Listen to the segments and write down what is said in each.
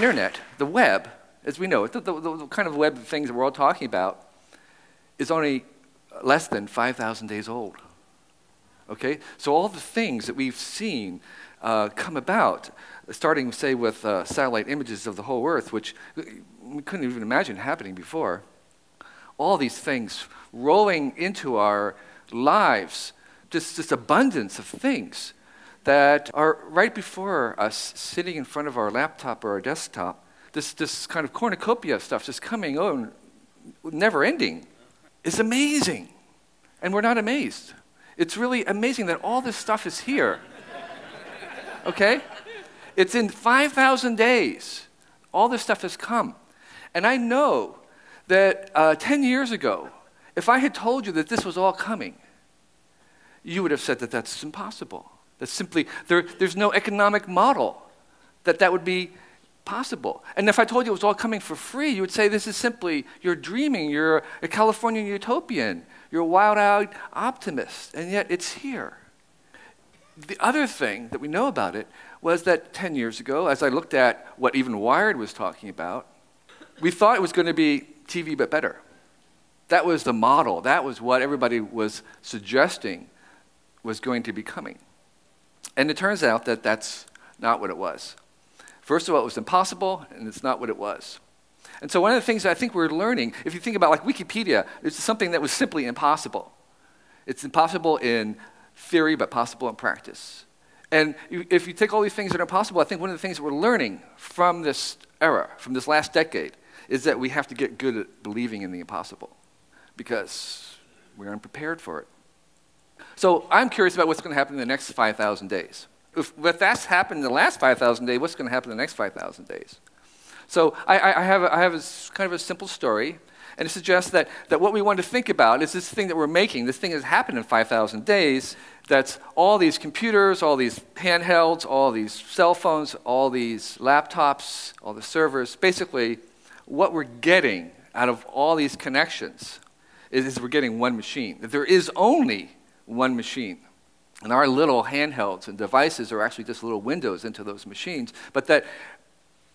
internet, the web, as we know it, the kind of web things that we're all talking about, is only less than 5,000 days old. Okay? So all the things that we've seen come about, starting, say, with satellite images of the whole Earth, which we couldn't even imagine happening before, all these things rolling into our lives, just abundance of things that are right before us, sitting in front of our laptop or our desktop, this kind of cornucopia of stuff just coming on, never ending. It's amazing. And we're not amazed. It's really amazing that all this stuff is here. Okay? It's in 5,000 days. All this stuff has come. And I know that 10 years ago, if I had told you that this was all coming, you would have said that that's impossible. That's simply, there's no economic model that would be possible. And if I told you it was all coming for free, you would say this is simply, you're dreaming, you're a Californian utopian, you're a wild-eyed optimist, and yet it's here. The other thing that we know about it was that 10 years ago, as I looked at what even Wired was talking about, we thought it was going to be TV but better. That was the model. That was what everybody was suggesting was going to be coming. And it turns out that that's not what it was. First of all, it was impossible, and it's not what it was. And so one of the things that I think we're learning, if you think about like Wikipedia, it's something that was simply impossible. It's impossible in theory, but possible in practice. And if you take all these things that are impossible, I think one of the things that we're learning from this era, from this last decade, is that we have to get good at believing in the impossible because we're unprepared for it. So I'm curious about what's going to happen in the next 5,000 days. If that's happened in the last 5,000 days, what's going to happen in the next 5,000 days? So I have kind of a simple story, and it suggests that what we want to think about is this thing that we're making, this thing that has happened in 5,000 days, that's all these computers, all these handhelds, all these cell phones, all these laptops, all the servers. Basically, what we're getting out of all these connections is we're getting one machine. That there is only one machine. And our little handhelds and devices are actually just little windows into those machines, but that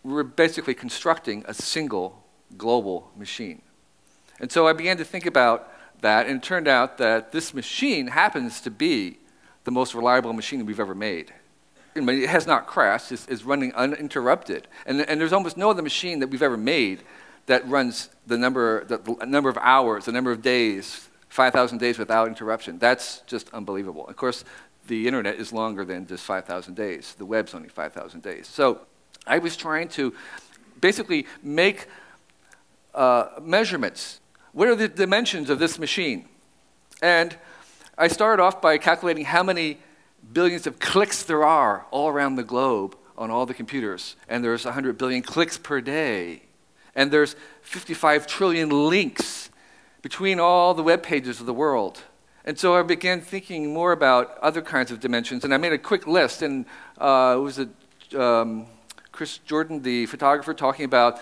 we're basically constructing a single global machine. And so I began to think about that, and it turned out that this machine happens to be the most reliable machine we've ever made. It has not crashed, it's running uninterrupted. And there's almost no other machine that we've ever made that runs the number of hours, the number of days, 5,000 days without interruption. That's just unbelievable. Of course, the internet is longer than just 5,000 days. The web's only 5,000 days. So I was trying to basically make measurements. What are the dimensions of this machine? And I started off by calculating how many billions of clicks there are all around the globe on all the computers. And there's 100 billion clicks per day. And there's 55 trillion links between all the web pages of the world. And so I began thinking more about other kinds of dimensions, and I made a quick list, and it was Chris Jordan, the photographer, talking about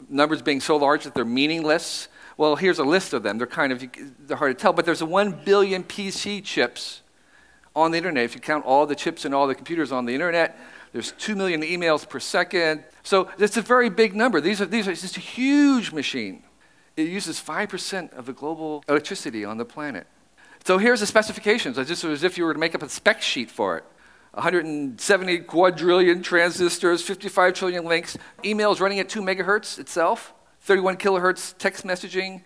numbers being so large that they're meaningless. Well, here's a list of them. They're hard to tell, but there's 1 billion PC chips on the internet. If you count all the chips and all the computers on the internet, there's 2 million emails per second. So it's a very big number. These are just a huge machine. It uses 5% of the global electricity on the planet. So here's the specifications, just as if you were to make up a spec sheet for it. 170 quadrillion transistors, 55 trillion links, emails running at 2 megahertz itself, 31 kilohertz text messaging,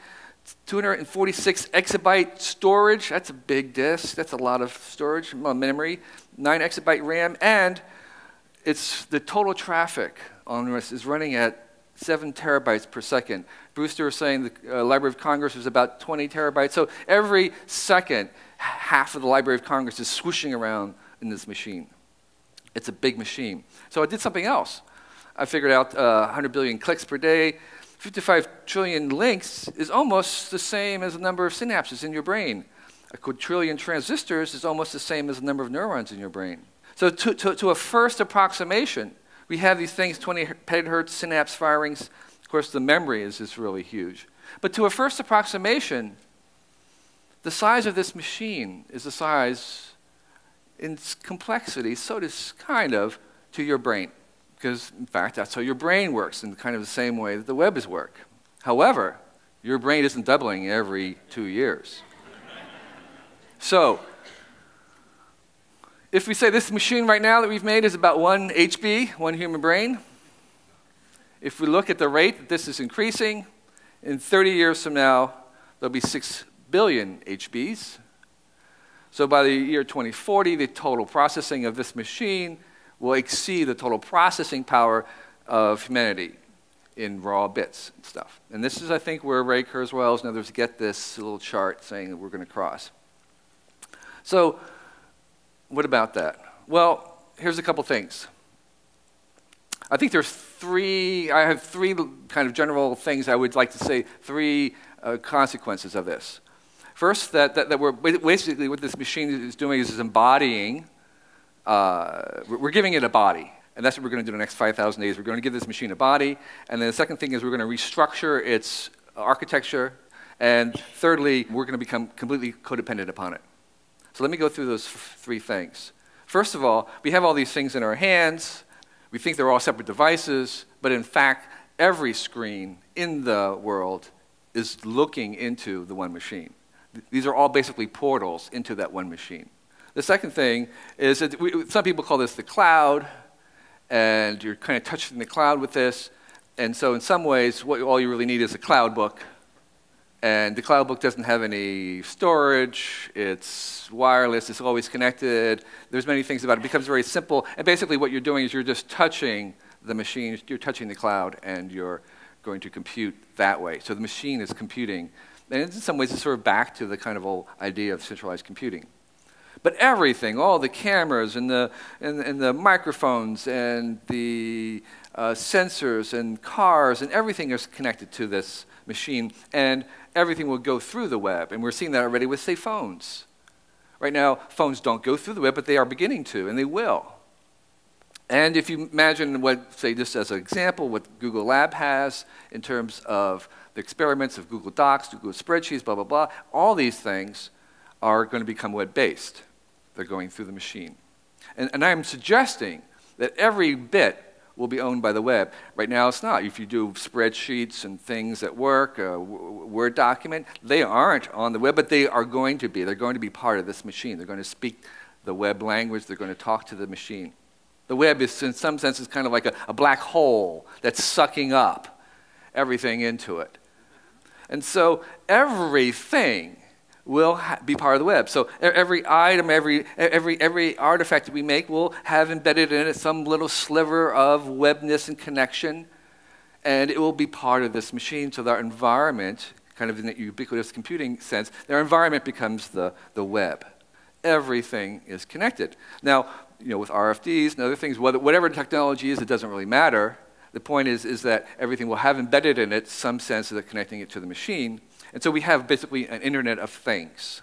246 exabyte storage, that's a big disk, that's a lot of storage, memory, 9 exabyte RAM, and the total traffic on this is running at 7 terabytes per second. Brewster was saying the Library of Congress was about 20 terabytes. So every second, half of the Library of Congress is swooshing around in this machine. It's a big machine. So I did something else. I figured out 100 billion clicks per day. 55 trillion links is almost the same as the number of synapses in your brain. A quadrillion transistors is almost the same as the number of neurons in your brain. So to a first approximation, we have these things, 20 petahertz synapse firings. Of course, the memory is just really huge. But to a first approximation, the size of this machine is the size in its complexity, so it is kind of to your brain. because, in fact, that's how your brain works in kind of the same way that the web is work. However, your brain isn't doubling every 2 years. So, if we say this machine right now that we've made is about 1 HB, 1 human brain, if we look at the rate that this is increasing, in 30 years from now, there'll be 6 billion HBs. So by the year 2040, the total processing of this machine will exceed the total processing power of humanity in raw bits and stuff. And this is, I think, where Ray Kurzweil and others get this little chart saying that we're going to cross. So what about that? Well, here's a couple things. I think I have three kind of general things I would like to say, three consequences of this. First, that we're basically what this machine is doing is embodying, we're giving it a body. And that's what we're going to do in the next 5,000 days. We're going to give this machine a body. And then the second thing is we're going to restructure its architecture. And thirdly, we're going to become completely codependent upon it. So let me go through those three things. First of all, we have all these things in our hands. We think they're all separate devices. But in fact, every screen in the world is looking into the one machine. These are all basically portals into that one machine. The second thing is that some people call this the cloud. And you're kind of touching the cloud with this. And so in some ways, all you really need is a cloud book. And the cloud book doesn't have any storage. It's wireless. It's always connected. There's many things about it. It becomes very simple. And basically what you're doing is you're just touching the machine. You're touching the cloud, and you're going to compute that way. So the machine is computing. And in some ways, it's sort of back to the kind of old idea of centralized computing. But everything, all the cameras and the microphones and the sensors and cars and everything is connected to this machine. And everything will go through the web. And we're seeing that already with, say, phones. Right now, phones don't go through the web, but they are beginning to, and they will. And if you imagine what, say, just as an example, what Google Lab has in terms of the experiments of Google Docs, Google Spreadsheets, blah, blah, blah, all these things are going to become web-based. They're going through the machine. And I'm suggesting that every bit will be owned by the web. Right now it's not. If you do spreadsheets and things at work, a Word document, they aren't on the web, but they are going to be. They're going to be part of this machine. They're going to speak the web language. They're going to talk to the machine. The web is, in some sense, is kind of like a black hole that's sucking up everything into it. And so everything will be part of the web. So every item, every artifact that we make will have embedded in it some little sliver of webness and connection, and it will be part of this machine. So their environment, kind of in the ubiquitous computing sense, their environment becomes the web. Everything is connected. Now, with RFDs and other things, whatever the technology is, it doesn't really matter. The point is that everything will have embedded in it some sense of connecting it to the machine. And so we have basically an Internet of Things.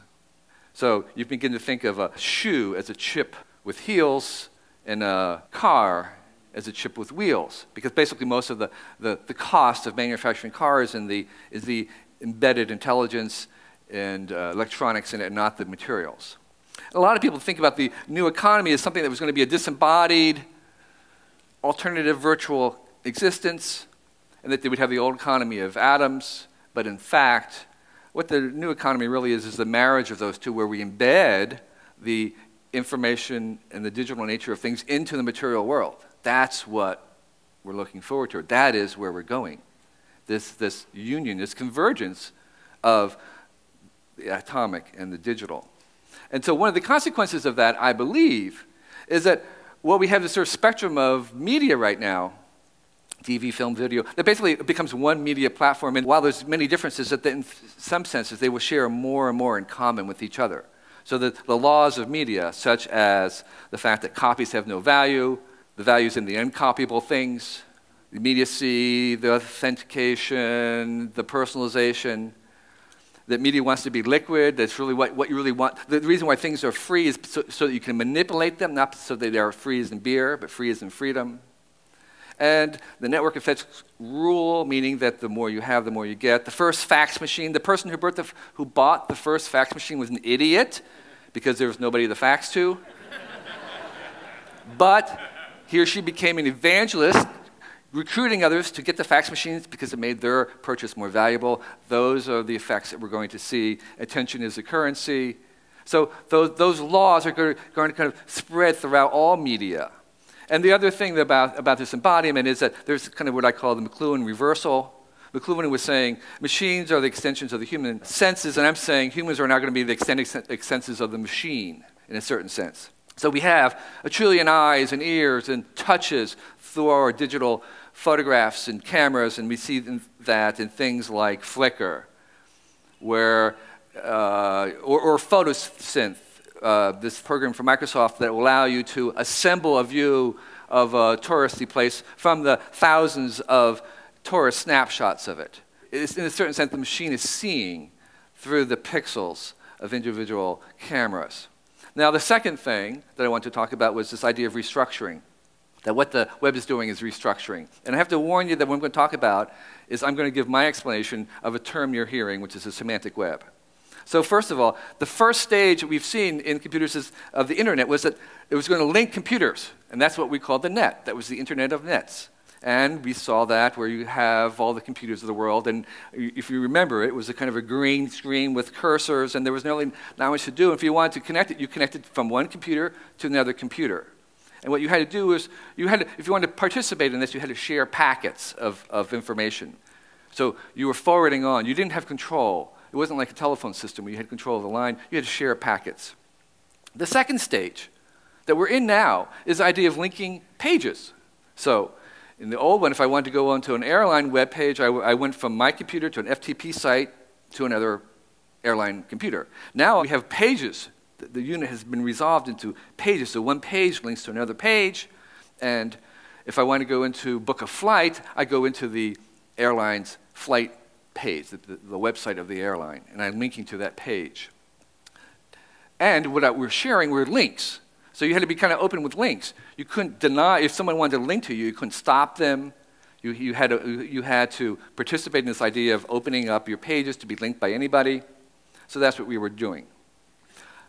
So you begin to think of a shoe as a chip with heels and a car as a chip with wheels. Because basically most of the cost of manufacturing cars is the embedded intelligence and electronics in it, not the materials. A lot of people think about the new economy as something that was going to be a disembodied, alternative virtual existence, and that they would have the old economy of atoms. But in fact, what the new economy really is the marriage of those two, where we embed the information and the digital nature of things into the material world. That's what we're looking forward to. That is where we're going. This union, this convergence of the atomic and the digital. And so one of the consequences of that, I believe, is that we have this sort of spectrum of media right now, TV, film, video, that basically becomes one media platform. And while there's many differences, that in some senses they will share more and more in common with each other. So the laws of media, such as the fact that copies have no value, the values in the uncopyable things, the immediacy, the authentication, the personalization, that media wants to be liquid, that's really what you really want. The reason why things are free is so that you can manipulate them, not so that they are free as in beer, but free as in freedom. And the network effects rule, meaning that the more you have, the more you get. The first fax machine, the person who bought the first fax machine was an idiot because there was nobody to fax to. But He or she became an evangelist, recruiting others to get the fax machines because it made their purchase more valuable. Those are the effects that we're going to see. Attention is a currency. So those laws are going to kind of spread throughout all media. And the other thing about this embodiment is that there's kind of what I call the McLuhan reversal. McLuhan was saying machines are the extensions of the human senses, and I'm saying humans are now going to be the extended senses of the machine in a certain sense. So we have a trillion eyes and ears and touches through our digital photographs and cameras, and we see that in things like Flickr, where or Photosynth, this program from Microsoft that will allow you to assemble a view of a touristy place from the thousands of tourist snapshots of it. It's, in a certain sense, the machine is seeing through the pixels of individual cameras. Now, the second thing that I want to talk about was this idea of restructuring, that what the web is doing is restructuring. And I have to warn you that what I'm going to talk about is I'm going to give my explanation of a term you're hearing, which is a semantic web. So first of all, the first stage that we've seen in computers of the internet was that it was going to link computers, and that's what we called the net. That was the internet of nets. And we saw that where you have all the computers of the world, and if you remember, it was a kind of a green screen with cursors, and there was not much to do. If you wanted to connect it, you connected from one computer to another computer. And what you had to do is, if you wanted to participate in this, you had to share packets of information. So you were forwarding on. You didn't have control. It wasn't like a telephone system where you had control of the line. You had to share packets. The second stage that we're in now is the idea of linking pages. So in the old one, if I wanted to go onto an airline web page, I went from my computer to an FTP site to another airline computer. Now we have pages. The unit has been resolved into pages. So one page links to another page. And if I want to go into book a flight, I go into the airline's flight page, the website of the airline, and I'm linking to that page. And what we're sharing were links. So you had to be kind of open with links. You couldn't deny, if someone wanted to link to you, you couldn't stop them. You had to participate in this idea of opening up your pages to be linked by anybody. So that's what we were doing.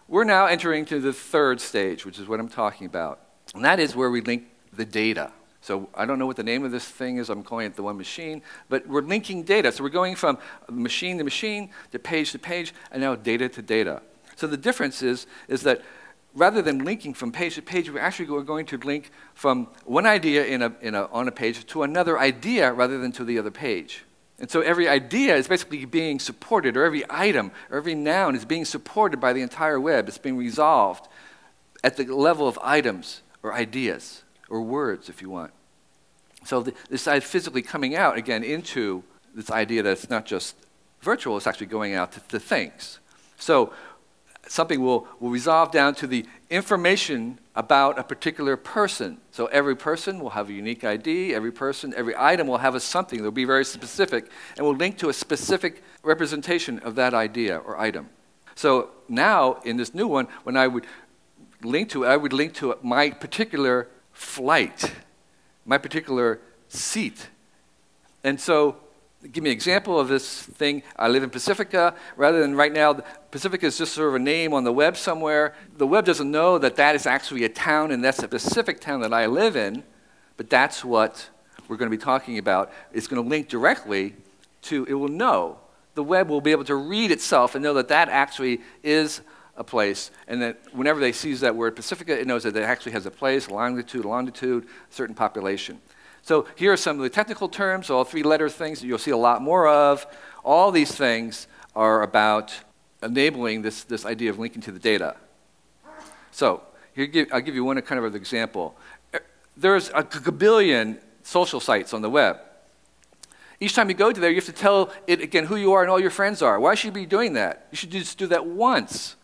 We're now entering to the third stage, which is what I'm talking about. And that is where we link the data. So I don't know what the name of this thing is. I'm calling it the one machine. But we're linking data. So we're going from machine to machine, to page, and now data to data. So the difference is that rather than linking from page to page, we're actually going to link from one idea on a page to another idea rather than to the other page. And so every idea is basically being supported, or every item, or every noun is being supported by the entire web. It's being resolved at the level of items or ideas, or words, if you want. So this is physically coming out, again, into this idea that it's not just virtual, it's actually going out to things. So something will resolve down to the information about a particular person. So every person will have a unique ID, every item will have a something. They'll be very specific, and will link to a specific representation of that idea or item. So now, in this new one, when I would link to it, I would link to my particular flight, my particular seat. And so, give me an example of this thing. I live in Pacifica. Rather than right now, Pacifica is just sort of a name on the web somewhere. The web doesn't know that that is actually a town, and that's a specific town that I live in, but that's what we're going to be talking about. It's going to link directly to, it will know. The web will be able to read itself and know that that actually is a place, and that whenever they sees that word Pacifica, it knows that it actually has a place, longitude, certain population. So here are some of the technical terms, all three-letter things that you'll see a lot more of. All these things are about enabling this idea of linking to the data. So here I'll give you one kind of an example. There's a gabillion social sites on the web. Each time you go to there, you have to tell it again who you are and all your friends are. Why should you be doing that? You should just do that once,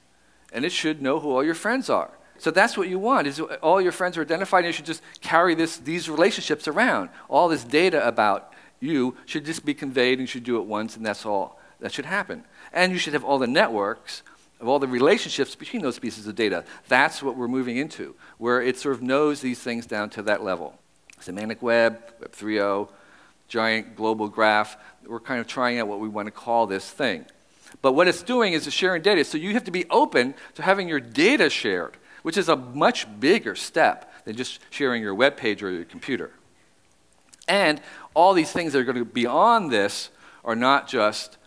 and it should know who all your friends are. So that's what you want, is all your friends are identified, and you should just carry these relationships around. All this data about you should just be conveyed, and you should do it once, and that's all that should happen. And you should have all the networks of all the relationships between those pieces of data. That's what we're moving into, where it sort of knows these things down to that level. Semantic web, Web 3.0, giant global graph. We're kind of trying out what we want to call this thing. But what it's doing is it's sharing data. So you have to be open to having your data shared, which is a much bigger step than just sharing your web page or your computer. And all these things that are going to be on this are not just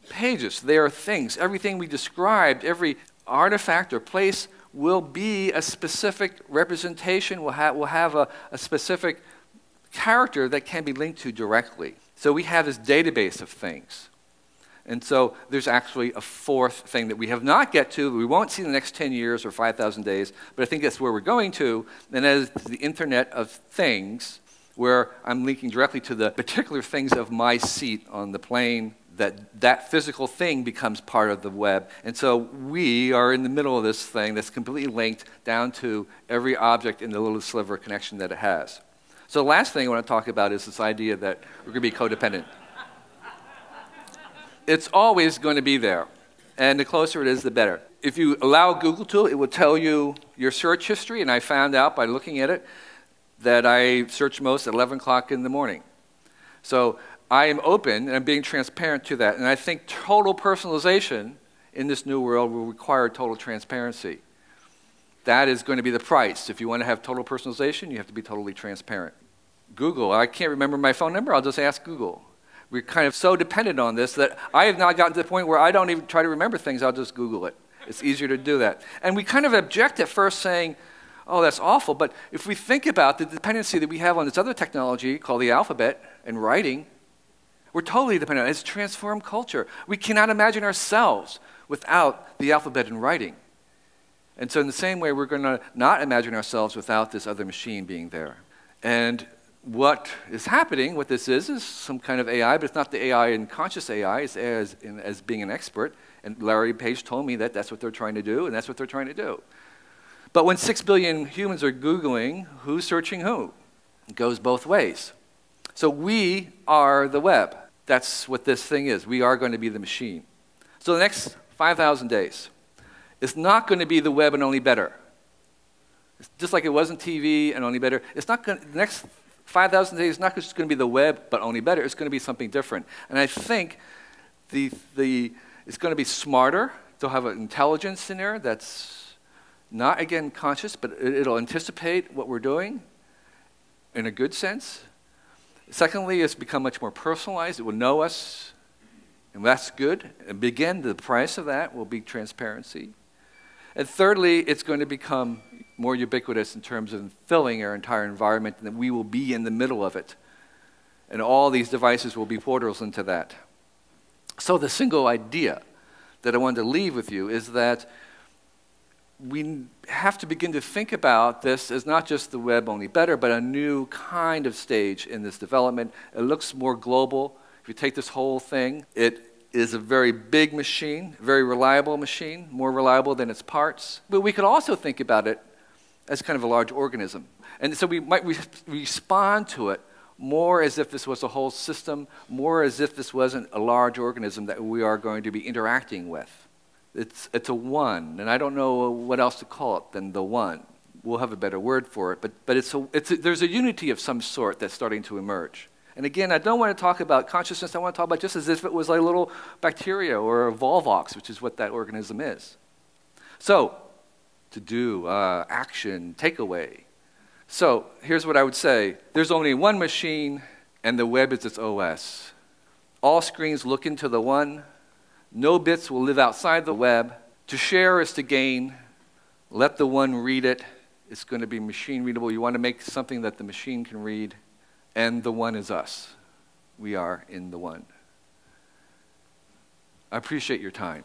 pages. They are things. Everything we described, every artifact or place will be a specific representation, will have a specific character that can be linked to directly. So we have this database of things. And so there's actually a fourth thing that we have not get to, we won't see in the next 10 years or 5,000 days, but I think that's where we're going to, and that is the Internet of Things, where I'm linking directly to the particular things of my seat on the plane, that physical thing becomes part of the web. And so we are in the middle of this thing that's completely linked down to every object in the little sliver of connection that it has. So the last thing I want to talk about is this idea that we're going to be codependent. It's always going to be there, and the closer it is, the better. If you allow Google to, it will tell you your search history, and I found out by looking at it that I search most at 11 o'clock in the morning. So I am open, and I'm being transparent to that, and I think total personalization in this new world will require total transparency. That is going to be the price. If you want to have total personalization, you have to be totally transparent. Google, I can't remember my phone number, I'll just ask Google. We're kind of so dependent on this that I have now gotten to the point where I don't even try to remember things, I'll just Google it. It's easier to do that. And we kind of object at first saying, oh, that's awful, but if we think about the dependency that we have on this other technology called the alphabet and writing, we're totally dependent on it. It's transformed culture. We cannot imagine ourselves without the alphabet and writing. And so in the same way, we're going to not imagine ourselves without this other machine being there. And what is happening, what this is some kind of AI, but it's not the AI in conscious AI, it's as being an expert. And Larry Page told me that that's what they're trying to do, and that's what they're trying to do. But when 6 billion humans are Googling, who's searching who? It goes both ways. So we are the web. That's what this thing is. We are going to be the machine. So the next 5,000 days, it's not going to be the web and only better. It's just like it wasn't TV and only better. It's not going to, the next 5,000 days is not just going to be the web, but only better. It's going to be something different. And I think it's going to be smarter. They'll have an intelligence in there that's not, again, conscious, but it'll anticipate what we're doing in a good sense. Secondly, it's become much more personalized. It will know us, and that's good. And again, the price of that will be transparency. And thirdly, it's going to become more ubiquitous in terms of filling our entire environment, and that we will be in the middle of it. And all these devices will be portals into that. So the single idea that I wanted to leave with you is that we have to begin to think about this as not just the web only better, but a new kind of stage in this development. It looks more global. If you take this whole thing, it is a very big machine, very reliable machine, more reliable than its parts. But we could also think about it as kind of a large organism. And so we might respond to it more as if this was a whole system, more as if this wasn't a large organism that we are going to be interacting with. It's a one, and I don't know what else to call it than the one. We'll have a better word for it, but there's a unity of some sort that's starting to emerge. And again, I don't want to talk about consciousness. I want to talk about just as if it was like a little bacteria or a Volvox, which is what that organism is. So, to do, action, takeaway. So, here's what I would say. There's only one machine, and the web is its OS. All screens look into the one. No bits will live outside the web. To share is to gain. Let the one read it. It's going to be machine readable. You want to make something that the machine can read. And the one is us. We are in the one. I appreciate your time.